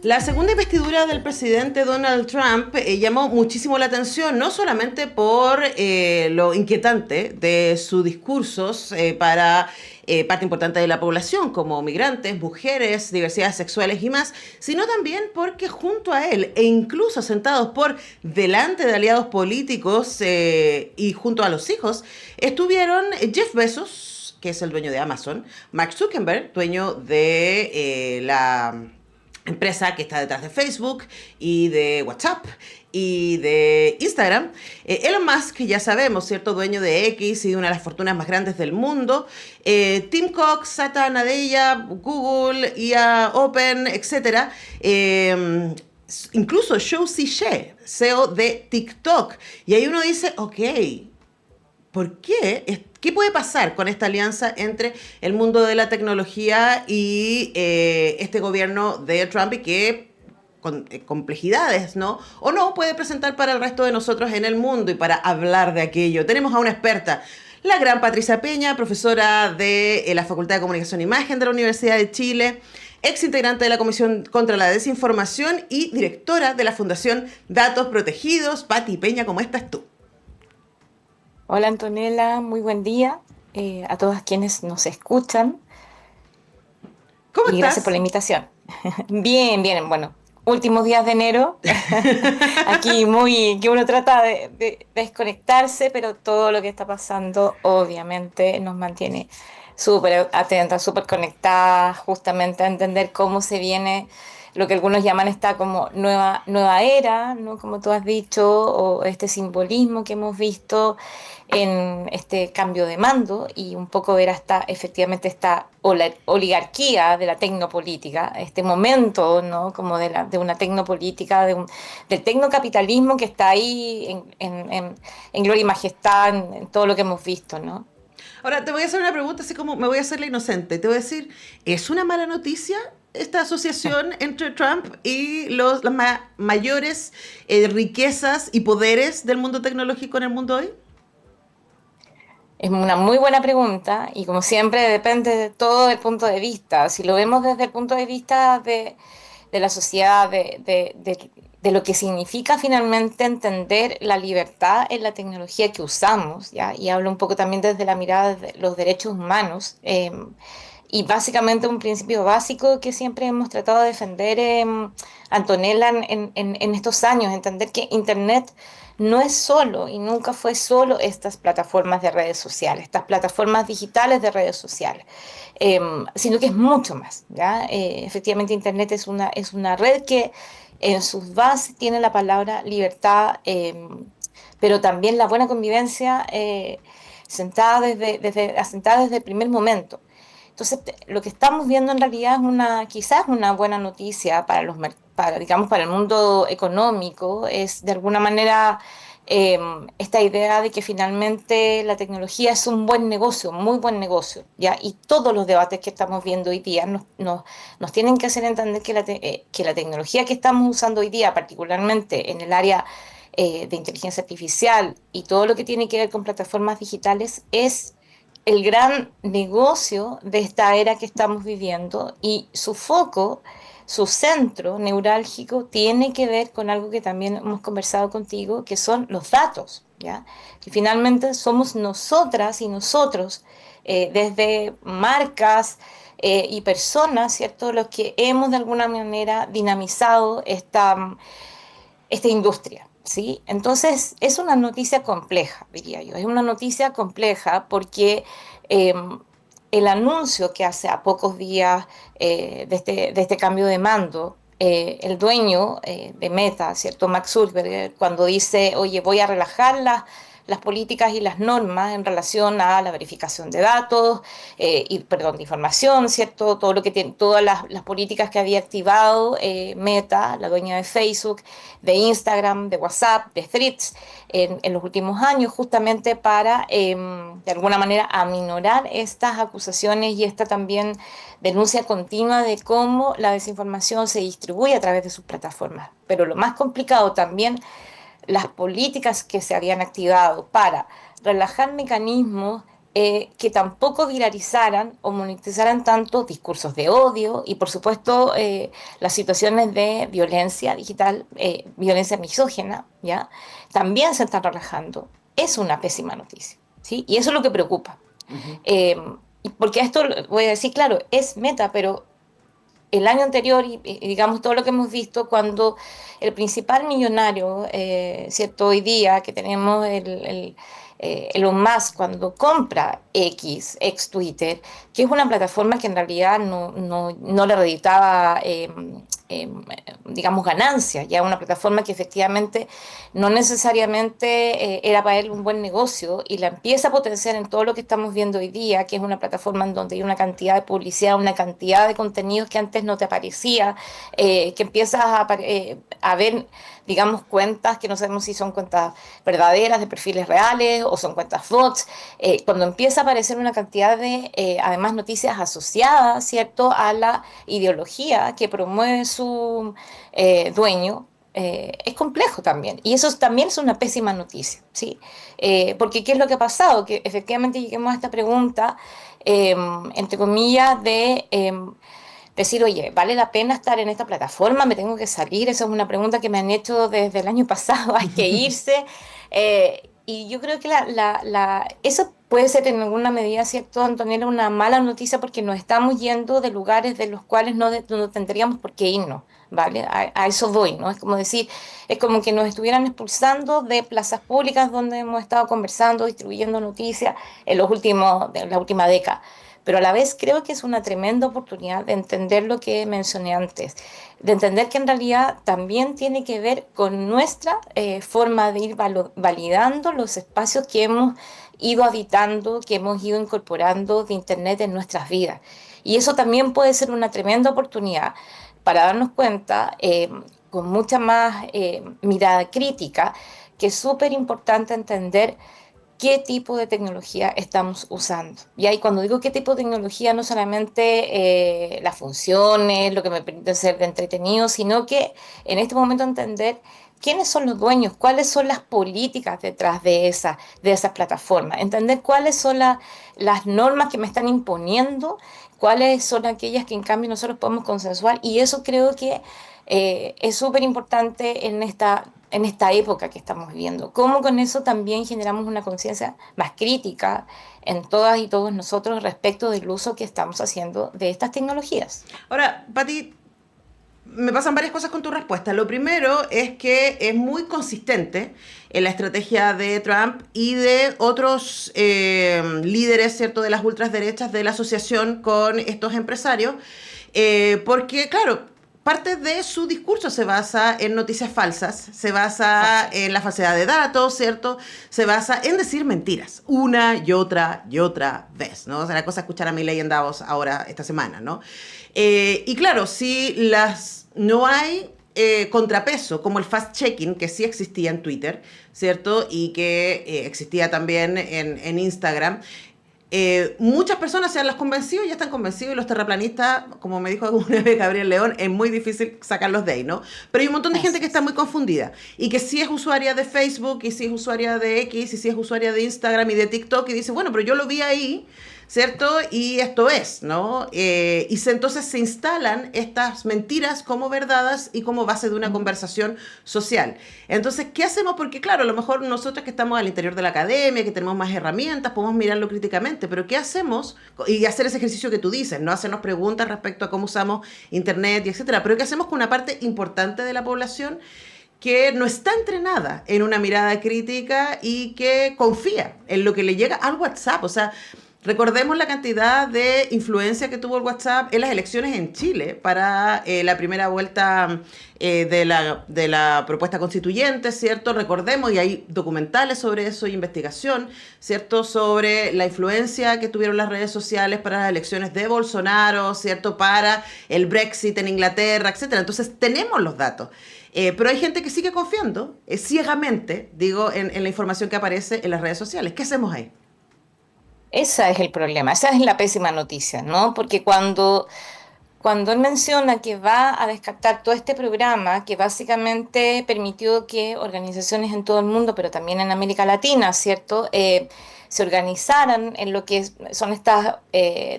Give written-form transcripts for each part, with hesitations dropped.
La segunda investidura del presidente Donald Trump llamó muchísimo la atención, no solamente por lo inquietante de sus discursos para parte importante de la población, como migrantes, mujeres, diversidades sexuales y más, sino también porque junto a él, e incluso sentados por delante de aliados políticos y junto a los hijos, estuvieron Jeff Bezos, que es el dueño de Amazon, Mark Zuckerberg, dueño de la empresa que está detrás de Facebook y de WhatsApp y de Instagram. Elon Musk, ya sabemos, ¿cierto? Dueño de X y de una de las fortunas más grandes del mundo. Tim Cook, Satya Nadella, Google, IA Open, etcétera. Incluso Shou Ziche, CEO de TikTok. Y ahí uno dice, ok, ¿por qué? ¿Qué puede pasar con esta alianza entre el mundo de la tecnología y este gobierno de Trump y qué complejidades, ¿no? O no puede presentar para el resto de nosotros en el mundo y para hablar de aquello. Tenemos a una experta, la gran Patricia Peña, profesora de la Facultad de Comunicación e Imagen de la Universidad de Chile, ex integrante de la Comisión contra la Desinformación y directora de la Fundación Datos Protegidos. Pati Peña, ¿cómo estás tú? Hola Antonella, muy buen día a todas quienes nos escuchan ¿Cómo y gracias por estás? la invitación. Bien, bien, bueno, últimos días de enero, aquí muy, que uno trata de desconectarse, pero todo lo que está pasando obviamente nos mantiene súper atentas, súper conectadas, justamente a entender cómo se viene lo que algunos llaman esta como nueva era, ¿no? Como tú has dicho, o este simbolismo que hemos visto en este cambio de mando y un poco ver hasta efectivamente esta oligarquía de la tecnopolítica, este momento, ¿no? Como de una tecnopolítica, del tecnocapitalismo que está ahí en gloria y majestad en todo lo que hemos visto, ¿no? Ahora, te voy a hacer una pregunta, así como me voy a hacer la inocente. Te voy a decir, ¿es una mala noticia esta asociación entre Trump y las mayores riquezas y poderes del mundo tecnológico en el mundo hoy? Es una muy buena pregunta y como siempre depende de todo el punto de vista. Si lo vemos desde el punto de vista de la sociedad, de lo que significa finalmente entender la libertad en la tecnología que usamos, ¿ya? Y hablo un poco también desde la mirada de los derechos humanos. Y básicamente un principio básico que siempre hemos tratado de defender, Antonella, en estos años, entender que Internet no es solo y nunca fue solo estas plataformas de redes sociales, estas plataformas digitales de redes sociales, sino que es mucho más, ¿ya? Efectivamente, Internet es una red que en sus bases tiene la palabra libertad, pero también la buena convivencia asentada desde el primer momento. Entonces, lo que estamos viendo en realidad es quizás una buena noticia para digamos, para el mundo económico, es de alguna manera eh, esta idea de que finalmente la tecnología es un buen negocio, un muy buen negocio, ¿ya? Y todos los debates que estamos viendo hoy día nos tienen que hacer entender que la tecnología que estamos usando hoy día, particularmente en el área de inteligencia artificial y todo lo que tiene que ver con plataformas digitales, es el gran negocio de esta era que estamos viviendo y su foco, su centro neurálgico tiene que ver con algo que también hemos conversado contigo, que son los datos, ¿ya? Que finalmente somos nosotras y nosotros, desde marcas y personas, ¿cierto? Los que hemos de alguna manera dinamizado esta industria. ¿Sí? Entonces, es una noticia compleja, diría yo. Es una noticia compleja porque eh, el anuncio que hace a pocos días de este cambio de mando, el dueño de Meta, ¿cierto? Max Zuckerberg, cuando dice, oye, voy a relajar las políticas y las normas en relación a la verificación de datos, perdón, de información, ¿cierto? Todo lo que tiene, todas las políticas que había activado Meta, la dueña de Facebook, de Instagram, de WhatsApp, de Threads, en los últimos años, justamente para, de alguna manera, aminorar estas acusaciones y esta también denuncia continua de cómo la desinformación se distribuye a través de sus plataformas. Pero lo más complicado también, las políticas que se habían activado para relajar mecanismos que tampoco viralizaran o monetizaran tanto discursos de odio y, por supuesto, las situaciones de violencia digital, violencia misógina, ¿ya? También se están relajando. Es una pésima noticia, ¿sí? Y eso es lo que preocupa. Ujú. Porque esto, voy a decir, claro, es meta, pero el año anterior y digamos todo lo que hemos visto cuando el principal millonario, ¿cierto? Hoy día que tenemos Elon Musk cuando compra ex Twitter, que es una plataforma que en realidad no le reditaba, eh, digamos, ganancias, ya una plataforma que efectivamente no necesariamente era para él un buen negocio y la empieza a potenciar en todo lo que estamos viendo hoy día, que es una plataforma en donde hay una cantidad de publicidad, una cantidad de contenidos que antes no te aparecía, que empiezas a ver, digamos, cuentas que no sabemos si son cuentas verdaderas, de perfiles reales o son cuentas bots, cuando empieza a aparecer una cantidad de, además, noticias asociadas, ¿cierto?, a la ideología que promueve su dueño, es complejo también. Y eso también es una pésima noticia, ¿sí? Porque ¿qué es lo que ha pasado? Que efectivamente lleguemos a esta pregunta, entre comillas, de decir, oye, ¿vale la pena estar en esta plataforma? ¿Me tengo que salir? Esa es una pregunta que me han hecho desde el año pasado. ¿Hay que irse? Y yo creo que eso puede ser en alguna medida, ¿cierto, Antonella? Una mala noticia porque nos estamos yendo de lugares de los cuales no tendríamos por qué irnos, ¿vale? A eso voy, ¿no? Es como decir, es como que nos estuvieran expulsando de plazas públicas donde hemos estado conversando, distribuyendo noticias en la última década. Pero a la vez creo que es una tremenda oportunidad de entender lo que mencioné antes, de entender que en realidad también tiene que ver con nuestra forma de ir validando los espacios que hemos ido habitando, que hemos ido incorporando de Internet en nuestras vidas. Y eso también puede ser una tremenda oportunidad para darnos cuenta, con mucha más mirada crítica, que es súper importante entender qué tipo de tecnología estamos usando. Y ahí cuando digo qué tipo de tecnología, no solamente las funciones, lo que me permite ser de entretenido, sino que en este momento entender quiénes son los dueños, cuáles son las políticas detrás de esas plataformas, entender cuáles son las normas que me están imponiendo, cuáles son aquellas que en cambio nosotros podemos consensuar. Y eso creo que es súper importante en esta época que estamos viviendo. Cómo con eso también generamos una conciencia más crítica en todas y todos nosotros respecto del uso que estamos haciendo de estas tecnologías. Ahora, Pati, me pasan varias cosas con tu respuesta. Lo primero es que es muy consistente en la estrategia de Trump y de otros líderes, ¿cierto?, de las ultraderechas de la asociación con estos empresarios, porque, claro, parte de su discurso se basa en noticias falsas, se basa en la falsedad de datos, ¿cierto? Se basa en decir mentiras una y otra vez, ¿no? O sea, la cosa es escuchar a Milei en Davos ahora, esta semana, ¿no? Y claro, si no hay contrapeso, como el fast-checking, que sí existía en Twitter, ¿cierto? Y que existía también en Instagram. Muchas personas se han convencido, ya están convencidos, y los terraplanistas, como me dijo alguna vez Gabriel León, es muy difícil sacarlos de ahí, ¿no? Pero hay un montón de gente que está muy confundida y que sí es usuaria de Facebook, y sí es usuaria de X, y sí es usuaria de Instagram y de TikTok, y dice, bueno, pero yo lo vi ahí, ¿cierto? Y esto es, ¿no? Entonces se instalan estas mentiras como verdades y como base de una conversación social. Entonces, ¿qué hacemos? Porque claro, a lo mejor nosotros que estamos al interior de la academia, que tenemos más herramientas, podemos mirarlo críticamente, pero ¿qué hacemos? Y hacer ese ejercicio que tú dices, ¿no? Hacernos preguntas respecto a cómo usamos Internet y etcétera. Pero ¿qué hacemos con una parte importante de la población que no está entrenada en una mirada crítica y que confía en lo que le llega al WhatsApp? O sea, recordemos la cantidad de influencia que tuvo el WhatsApp en las elecciones en Chile para la primera vuelta de la propuesta constituyente, ¿cierto? Recordemos, y hay documentales sobre eso y investigación, ¿cierto? Sobre la influencia que tuvieron las redes sociales para las elecciones de Bolsonaro, ¿cierto? Para el Brexit en Inglaterra, etcétera. Entonces, tenemos los datos. Pero hay gente que sigue confiando ciegamente, digo, en la información que aparece en las redes sociales. ¿Qué hacemos ahí? Ese es el problema, esa es la pésima noticia, ¿no? Porque cuando él menciona que va a descartar todo este programa que básicamente permitió que organizaciones en todo el mundo, pero también en América Latina, ¿cierto? Se organizaran en lo que son estas,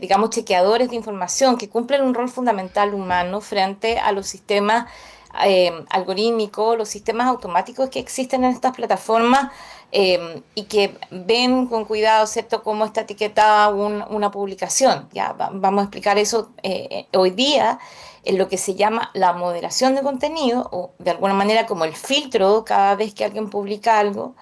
digamos, chequeadores de información que cumplen un rol fundamental humano frente a los sistemas algorítmicos, los sistemas automáticos que existen en estas plataformas y que ven con cuidado, ¿cierto?, cómo está etiquetada una publicación. Ya vamos a explicar eso hoy día en lo que se llama la moderación de contenido, o de alguna manera como el filtro cada vez que alguien publica algo.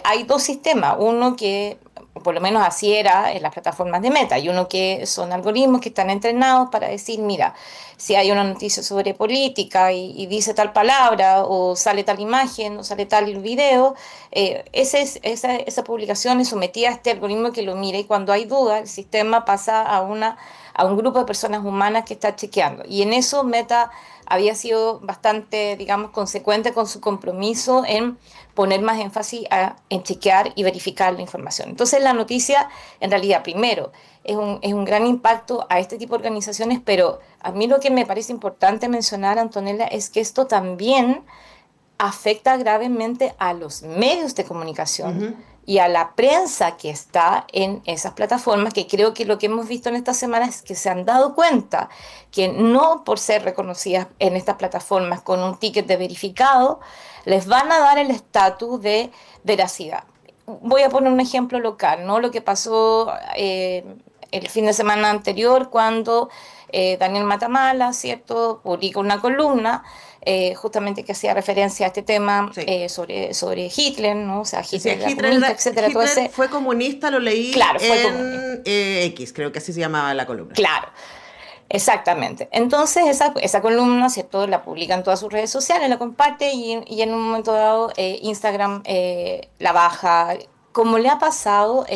Hay dos sistemas, uno que por lo menos así era en las plataformas de Meta, y uno que son algoritmos que están entrenados para decir, mira, si hay una noticia sobre política y dice tal palabra, o sale tal imagen, o sale tal video, esa publicación es sometida a este algoritmo que lo mira, y cuando hay duda, el sistema pasa a un grupo de personas humanas que está chequeando. Y en eso Meta había sido bastante, digamos, consecuente con su compromiso en poner más énfasis en chequear y verificar la información. Entonces la noticia, en realidad, primero, es un gran impacto a este tipo de organizaciones, pero a mí lo que me parece importante mencionar, Antonella, es que esto también afecta gravemente a los medios de comunicación Ujú. y a la prensa que está en esas plataformas, que creo que lo que hemos visto en esta semana es que se han dado cuenta que no por ser reconocidas en estas plataformas con un ticket de verificado, les van a dar el estatus de veracidad. Voy a poner un ejemplo local, ¿no? Lo que pasó el fin de semana anterior cuando Daniel Matamala, ¿cierto?, publica una columna justamente que hacía referencia a este tema Sí. sobre Hitler, ¿no? O sea, Decía, Hitler era comunista, etcétera. Todo Hitler ese, fue comunista, lo leí claro, fue comunista. en X, creo que así se llamaba la columna. Claro, exactamente. Entonces, esa columna, ¿cierto?, la publica en todas sus redes sociales, la comparte y en un momento dado Instagram la baja. Como le ha pasado,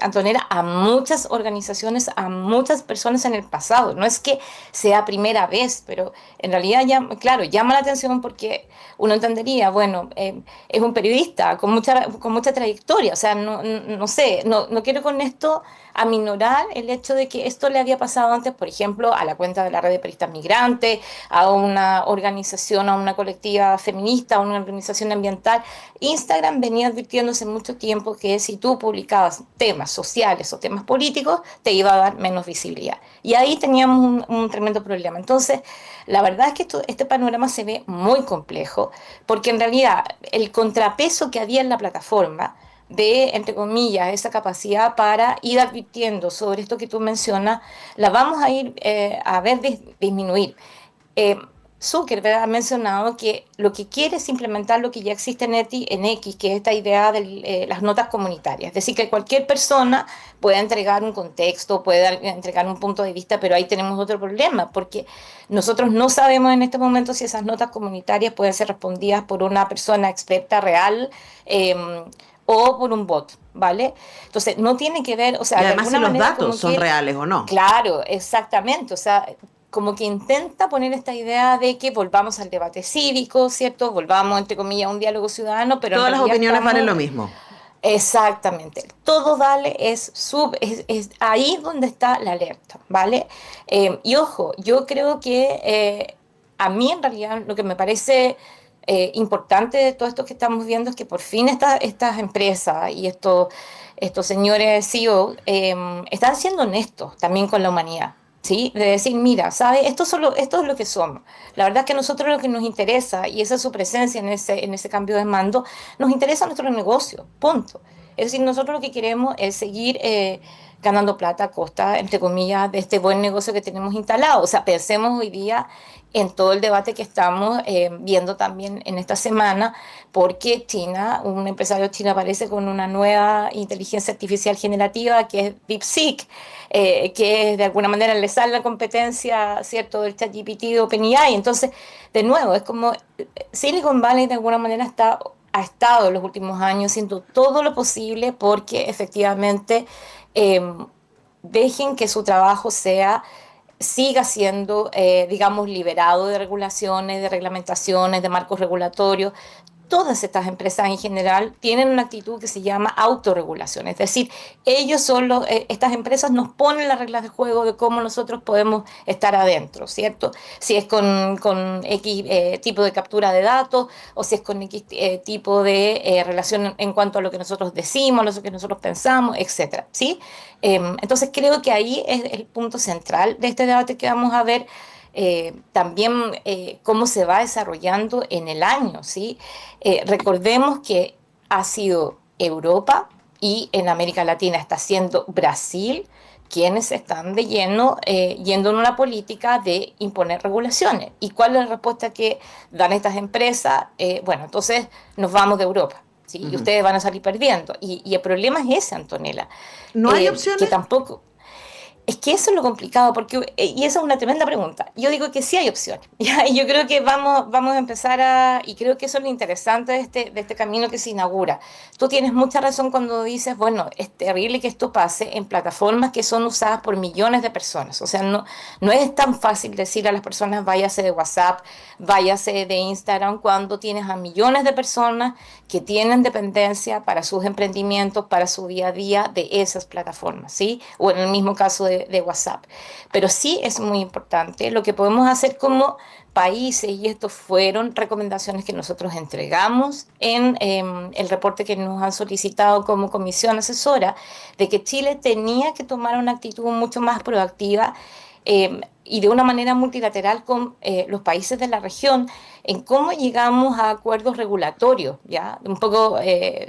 Antonella, a muchas organizaciones, a muchas personas en el pasado. No es que sea primera vez, pero en realidad, ya, claro, llama la atención porque uno entendería, bueno, es un periodista con mucha trayectoria. O sea, no sé, no quiero con esto aminorar el hecho de que esto le había pasado antes, por ejemplo, a la cuenta de la red de periodistas migrantes, a una organización, a una colectiva feminista, a una organización ambiental. Instagram venía advirtiendo hace mucho tiempo que si tú publicabas temas sociales o temas políticos, te iba a dar menos visibilidad. Y ahí teníamos un tremendo problema. Entonces, la verdad es que este panorama se ve muy complejo, porque en realidad el contrapeso que había en la plataforma de, entre comillas, esa capacidad para ir advirtiendo sobre esto que tú mencionas, la vamos a ir a ver disminuir. Eh, Zuckerberg ha mencionado que lo que quiere es implementar lo que ya existe en X, que es esta idea de las notas comunitarias. Es decir, que cualquier persona pueda entregar un contexto, puede entregar un punto de vista, pero ahí tenemos otro problema, porque nosotros no sabemos en este momento si esas notas comunitarias pueden ser respondidas por una persona experta real o por un bot, ¿vale? Entonces, no tiene que ver, o Y sea, de además si alguna los manera datos como son que reales o no. claro, exactamente. O sea, como que intenta poner esta idea de que volvamos al debate cívico, ¿cierto? Volvamos, entre comillas, a un diálogo ciudadano, pero en Todas las realidad opiniones valen estamos lo mismo. exactamente. Todo vale es ahí donde está la alerta, ¿vale? Y ojo, yo creo que a mí en realidad lo que me parece importante de todo esto que estamos viendo es que por fin estas empresas y estos señores CEO están siendo honestos también con la humanidad. ¿Sí? De decir, mira, ¿sabes? Esto es lo que somos. La verdad es que a nosotros lo que nos interesa, y esa es su presencia en ese cambio de mando, nos interesa nuestro negocio, punto. Es decir, nosotros lo que queremos es seguir ganando plata a costa, entre comillas, de este buen negocio que tenemos instalado. O sea, pensemos hoy día en todo el debate que estamos viendo también en esta semana, porque China, un empresario chino aparece con una nueva inteligencia artificial generativa que es DeepSeek, que de alguna manera le sale la competencia, ¿cierto?, del ChatGPT de OpenAI. Entonces, de nuevo, es como Silicon Valley de alguna manera ha estado en los últimos años haciendo todo lo posible porque efectivamente eh, dejen que su trabajo siga siendo, digamos, liberado de regulaciones, de reglamentaciones, de marcos regulatorios. todas estas empresas en general tienen una actitud que se llama autorregulación, es decir, ellos son estas empresas nos ponen las reglas de juego de cómo nosotros podemos estar adentro, ¿cierto? Si es con X tipo de captura de datos o si es con X tipo de relación en cuanto a lo que nosotros decimos, lo que nosotros pensamos, etcétera, ¿sí? Entonces creo que ahí es el punto central de este debate que vamos a ver. También cómo se va desarrollando en el año, ¿sí? Recordemos que ha sido Europa y en América Latina está siendo Brasil quienes están de lleno yendo en una política de imponer regulaciones. ¿Y cuál es la respuesta que dan estas empresas? Bueno, entonces nos vamos de Europa. ¿Sí? Y ustedes van a salir perdiendo. Y el problema es ese, Antonella. ¿No hay opciones? Que tampoco... Es que eso es lo complicado, porque, y esa es una tremenda pregunta. Yo digo que sí hay opciones, ¿ya? Y yo creo que vamos a empezar y creo que eso es lo interesante de este camino que se inaugura. Tú tienes mucha razón cuando dices, bueno, es terrible que esto pase en plataformas que son usadas por millones de personas. O sea, no es tan fácil decir a las personas, váyase de WhatsApp, váyase de Instagram, cuando tienes a millones de personas que tienen dependencia para sus emprendimientos, para su día a día de esas plataformas, ¿sí? O en el mismo caso de WhatsApp. Pero sí es muy importante lo que podemos hacer como países, y estos fueron recomendaciones que nosotros entregamos en el reporte que nos han solicitado como comisión asesora, de que Chile tenía que tomar una actitud mucho más proactiva y de una manera multilateral con los países de la región en cómo llegamos a acuerdos regulatorios, ¿ya? Un poco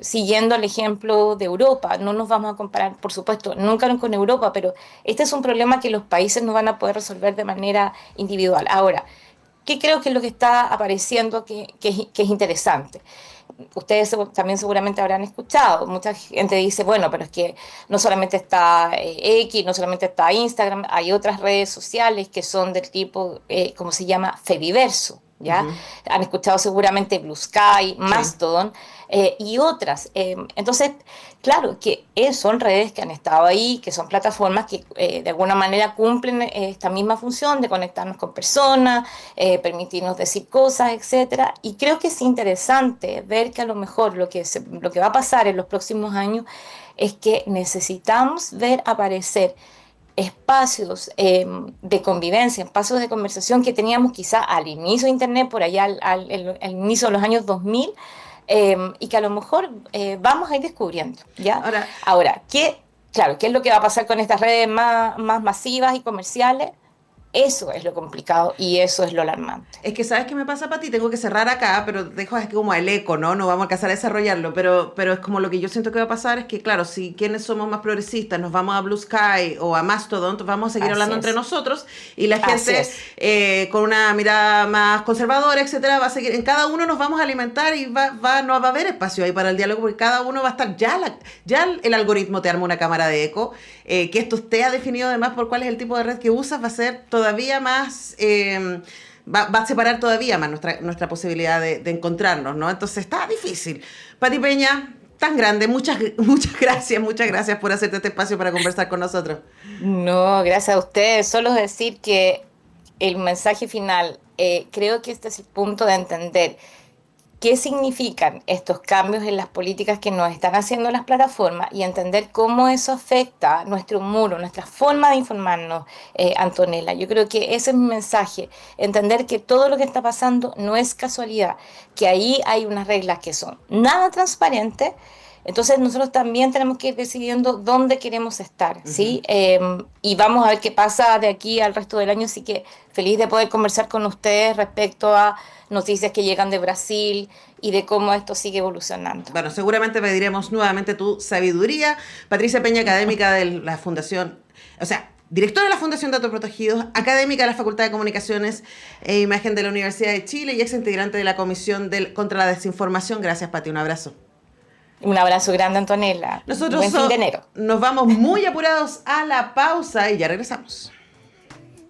siguiendo el ejemplo de Europa. No nos vamos a comparar, por supuesto, nunca con Europa, pero este es un problema que los países no van a poder resolver de manera individual. Ahora, ¿qué creo que es lo que está apareciendo que es interesante? Ustedes también seguramente habrán escuchado, mucha gente dice, bueno, pero es que no solamente está X, no solamente está Instagram, hay otras redes sociales que son del tipo, ¿cómo se llama? Fediverso, ¿ya? Han escuchado seguramente Blue Sky, Mastodon y otras. Entonces, claro, que son redes que han estado ahí, que son plataformas que de alguna manera cumplen esta misma función de conectarnos con personas, permitirnos decir cosas, etcétera. Y creo que es interesante ver que a lo mejor lo que va a pasar en los próximos años es que necesitamos ver aparecer espacios de convivencia, espacios de conversación que teníamos quizá al inicio de Internet, por allá al inicio de los años 2000, y que a lo mejor vamos a ir descubriendo, ¿ya? Ahora, ¿qué es lo que va a pasar con estas redes más masivas y comerciales? Eso es lo complicado y eso es lo alarmante. Es que, ¿sabes qué me pasa, Pati? Tengo que cerrar acá, pero dejo aquí como el eco, ¿no? No vamos a alcanzar a desarrollarlo, pero es como lo que yo siento que va a pasar es que, claro, si quienes somos más progresistas nos vamos a Blue Sky o a Mastodon, vamos a seguir hablando entre nosotros y la gente con una mirada más conservadora, etcétera, va a seguir, en cada uno nos vamos a alimentar y no va a haber espacio ahí para el diálogo porque cada uno va a estar, ya el algoritmo te arma una cámara de eco, que esto esté definido además por cuál es el tipo de red que usas, va a ser todavía más, va a separar todavía más nuestra posibilidad de encontrarnos, ¿no? Entonces está difícil. Pati Peña, tan grande, muchas gracias por hacerte este espacio para conversar con nosotros. No, gracias a ustedes. Solo decir que el mensaje final, creo que este es el punto de entender qué significan estos cambios en las políticas que nos están haciendo las plataformas y entender cómo eso afecta nuestro muro, nuestra forma de informarnos, Antonella. Yo creo que ese es mi mensaje, entender que todo lo que está pasando no es casualidad, que ahí hay unas reglas que son nada transparentes. Entonces nosotros también tenemos que ir decidiendo dónde queremos estar, ¿sí? Y vamos a ver qué pasa de aquí al resto del año, así que feliz de poder conversar con ustedes respecto a noticias que llegan de Brasil y de cómo esto sigue evolucionando. Bueno, seguramente pediremos nuevamente tu sabiduría. Patricia Peña, académica de la Fundación, directora de la Fundación Datos Protegidos, académica de la Facultad de Comunicaciones e Imagen de la Universidad de Chile y ex integrante de la Comisión contra la Desinformación. Gracias, Pati, un abrazo. Un abrazo grande, Antonella. Nosotros buen fin de enero. Nos vamos muy apurados a la pausa y ya regresamos.